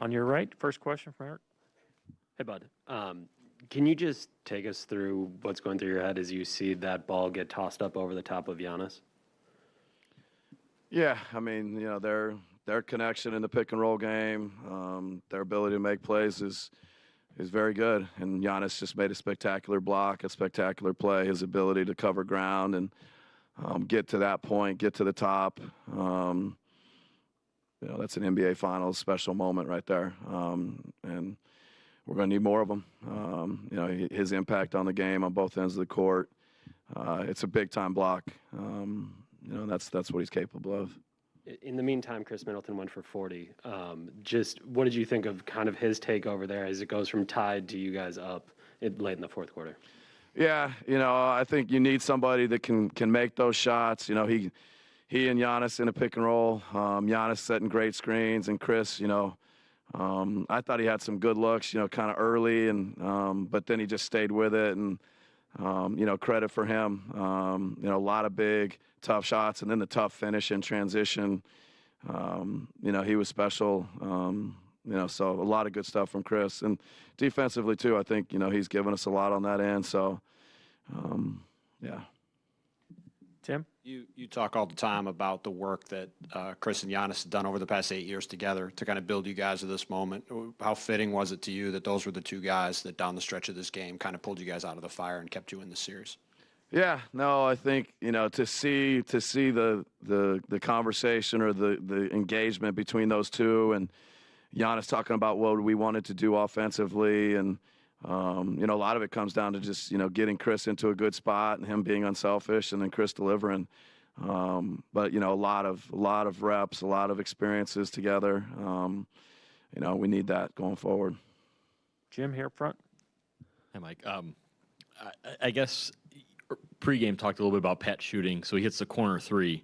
On your right, first question from Eric. Hey, bud. Can you just take us through what's going through your head as you see that ball get tossed up over the top of Giannis? Yeah, I mean, their connection in the pick and roll game, their ability to make plays is very good. And Giannis just made a spectacular block, a spectacular play. His ability to cover ground and get to that point, get to the top. That's an NBA Finals special moment right there. And we're going to need more of them. His impact on the game on both ends of the court. It's a big-time block. That's what he's capable of. In the meantime, Chris Middleton went for 40. Just what did you think of kind of his take over there as it goes from tied to you guys up late in the fourth quarter? Yeah, I think you need somebody that can make those shots. He and Giannis in a pick and roll. Giannis setting great screens, and Chris, I thought he had some good looks, kind of early, and but then he just stayed with it, and credit for him. A lot of big, tough shots, and then the tough finish in transition. He was special. So a lot of good stuff from Chris, and defensively too. I think he's given us a lot on that end. So, yeah. Tim? You talk all the time about the work that Chris and Giannis have done over the past 8 years together to kind of build you guys to this moment. How fitting was it to you that those were the two guys that down the stretch of this game kind of pulled you guys out of the fire and kept you in the series? Yeah, no, I think to see the conversation or the engagement between those two, and Giannis talking about what we wanted to do offensively, and a lot of it comes down to just getting Chris into a good spot and him being unselfish, and then Chris delivering. But a lot of reps, a lot of experiences together. We need that going forward. Jim here up front. Hey, Mike. I guess pregame talked a little bit about Pat shooting, so he hits the corner three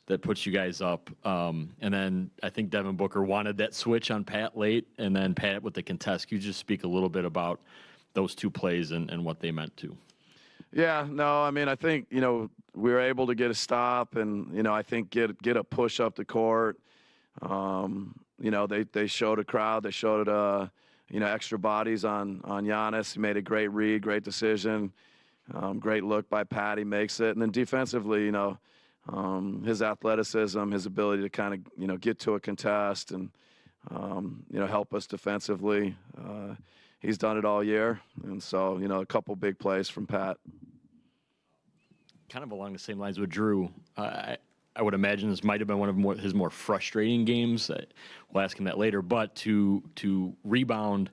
that puts you guys up. And then I think Devin Booker wanted that switch on Pat late, and then Pat with the contest. Could you just speak a little bit about those two plays and what they meant to? Yeah, no, I mean, I think, we were able to get a stop and, I think get a push up the court. They showed a crowd. They showed, extra bodies on Giannis. He made a great read, great decision. Great look by Pat. He makes it. And then defensively, his athleticism, his ability to kind of, get to a contest and, help us defensively. He's done it all year. And so, a couple big plays from Pat. Kind of along the same lines with Drew, I would imagine this might have been one of his more frustrating games. We'll ask him that later. But to rebound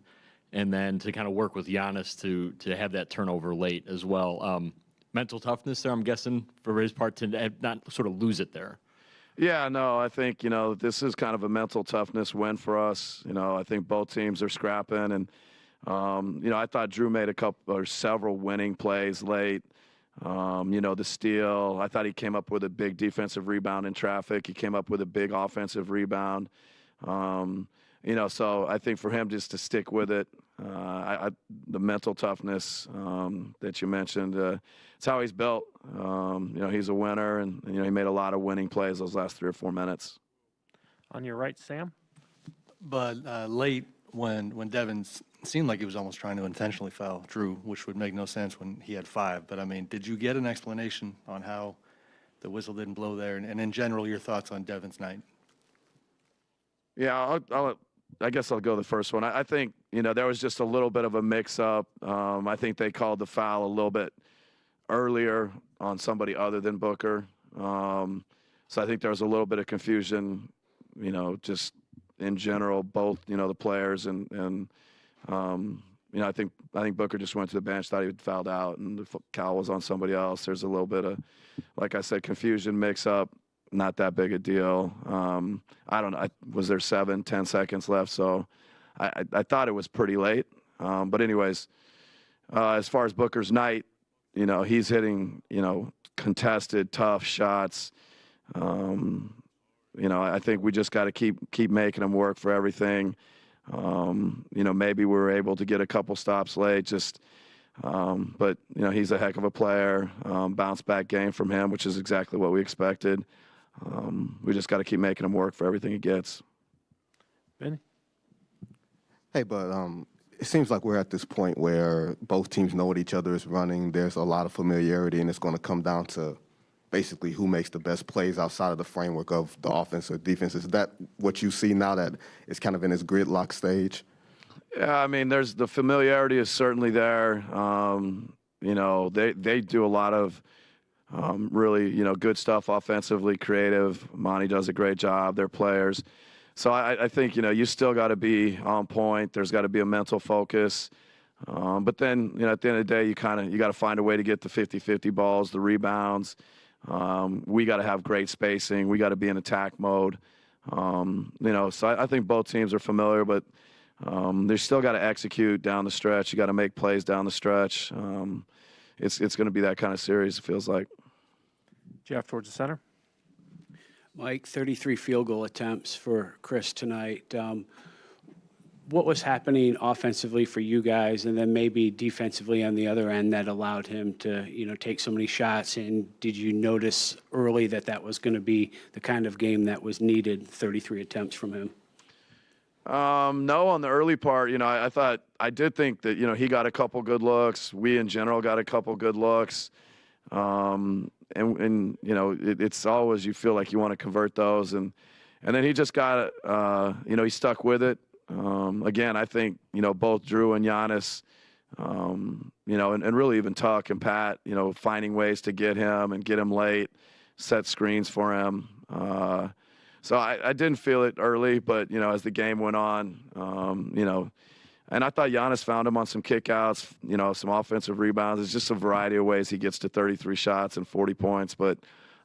and then to kind of work with Giannis to have that turnover late as well. Mental toughness there, I'm guessing, for his part to not sort of lose it there. Yeah, no, I think, this is kind of a mental toughness win for us. I think both teams are scrapping. And, I thought Drew made several winning plays late. The steal. I thought he came up with a big defensive rebound in traffic. He came up with a big offensive rebound. So I think for him just to stick with it, the mental toughness that you mentioned, it's how he's built. He's a winner, and he made a lot of winning plays those last 3 or 4 minutes. On your right, Sam. But late when Devin seemed like he was almost trying to intentionally foul Drew, which would make no sense when he had 5. But, I mean, did you get an explanation on how the whistle didn't blow there? And in general, your thoughts on Devin's night? Yeah, I guess I'll go the first one. I think, there was just a little bit of a mix-up. I think they called the foul a little bit earlier on somebody other than Booker. So I think there was a little bit of confusion, just in general, both, the players and I think Booker just went to the bench, thought he had fouled out, and the foul was on somebody else. There's a little bit of, like I said, confusion, mix-up. Not that big a deal. I don't know. Was there 7-10 seconds left? So I thought it was pretty late. But anyways, as far as Booker's night, he's hitting, contested, tough shots. I think we just got to keep making him work for everything. Maybe we were able to get a couple stops late, but he's a heck of a player. Bounce back game from him, which is exactly what we expected. We just got to keep making him work for everything he gets. Benny? Hey, but it seems like we're at this point where both teams know what each other is running. There's a lot of familiarity, and it's going to come down to basically who makes the best plays outside of the framework of the offense or defense. Is that what you see now that it's kind of in this gridlock stage? Yeah, I mean, there's the familiarity is certainly there. You know, they do a lot of really, you know, good stuff offensively, creative. Monty does a great job. Their players. So I think, you know, you still got to be on point. There's got to be a mental focus. But then, you know, at the end of the day, you got to find a way to get the 50-50 balls, the rebounds. We got to have great spacing. We got to be in attack mode. You know, so I think both teams are familiar, but they still got to execute down the stretch. You got to make plays down the stretch. It's going to be that kind of series, it feels like. Jeff towards the center. Mike, 33 field goal attempts for Chris tonight. What was happening offensively for you guys, and then maybe defensively on the other end that allowed him to, you know, take so many shots? And did you notice early that that was going to be the kind of game that was needed? 33 attempts from him. No, on the early part, you know, I did think that, you know, he got a couple good looks. We in general got a couple good looks. And you know, it's always, you feel like you want to convert those. And then he just got, you know, he stuck with it. Again, I think, you know, both Drew and Giannis, you know, and really even Tuck and Pat, you know, finding ways to get him and get him late, set screens for him. So I didn't feel it early, but, you know, as the game went on, you know, and I thought Giannis found him on some kickouts, you know, some offensive rebounds. It's just a variety of ways he gets to 33 shots and 40 points. But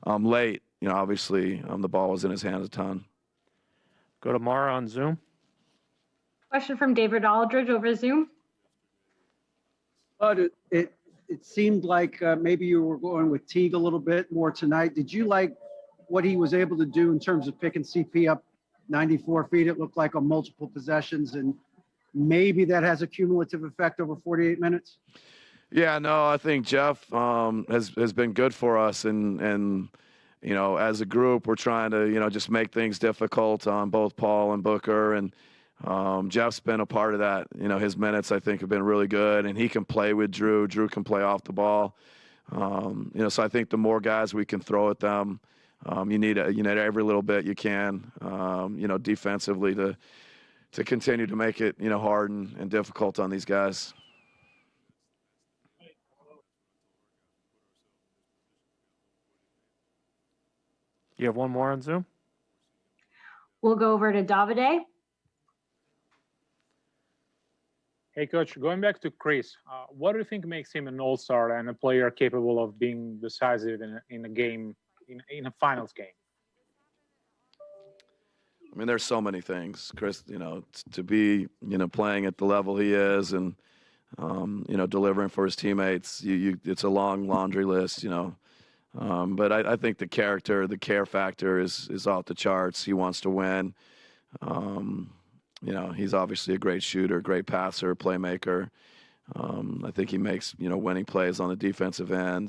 late, you know, obviously the ball was in his hands a ton. Go to Mara on Zoom. Question from David Aldridge over Zoom. But it seemed like maybe you were going with Teague a little bit more tonight. Did you like what he was able to do in terms of picking CP up 94 feet? It looked like on multiple possessions, and maybe that has a cumulative effect over 48 minutes. Yeah, no, I think Jeff has been good for us, and you know, as a group, we're trying to, you know, just make things difficult on both Paul and Booker, and Jeff's been a part of that. You know, his minutes I think have been really good, and he can play with Drew. Drew can play off the ball. You know, so I think the more guys we can throw at them, you need every little bit you can, you know, defensively to continue to make it, you know, hard and difficult on these guys. You have one more on Zoom? We'll go over to Davide. Hey, Coach, going back to Chris, what do you think makes him an all-star and a player capable of being decisive in a game, in a finals game? I mean, there's so many things, Chris, you know, to be, you know, playing at the level he is and, you know, delivering for his teammates. It's a long laundry list, you know. But I think the care factor is off the charts. He wants to win. You know, he's obviously a great shooter, great passer, playmaker. I think he makes, you know, winning plays on the defensive end.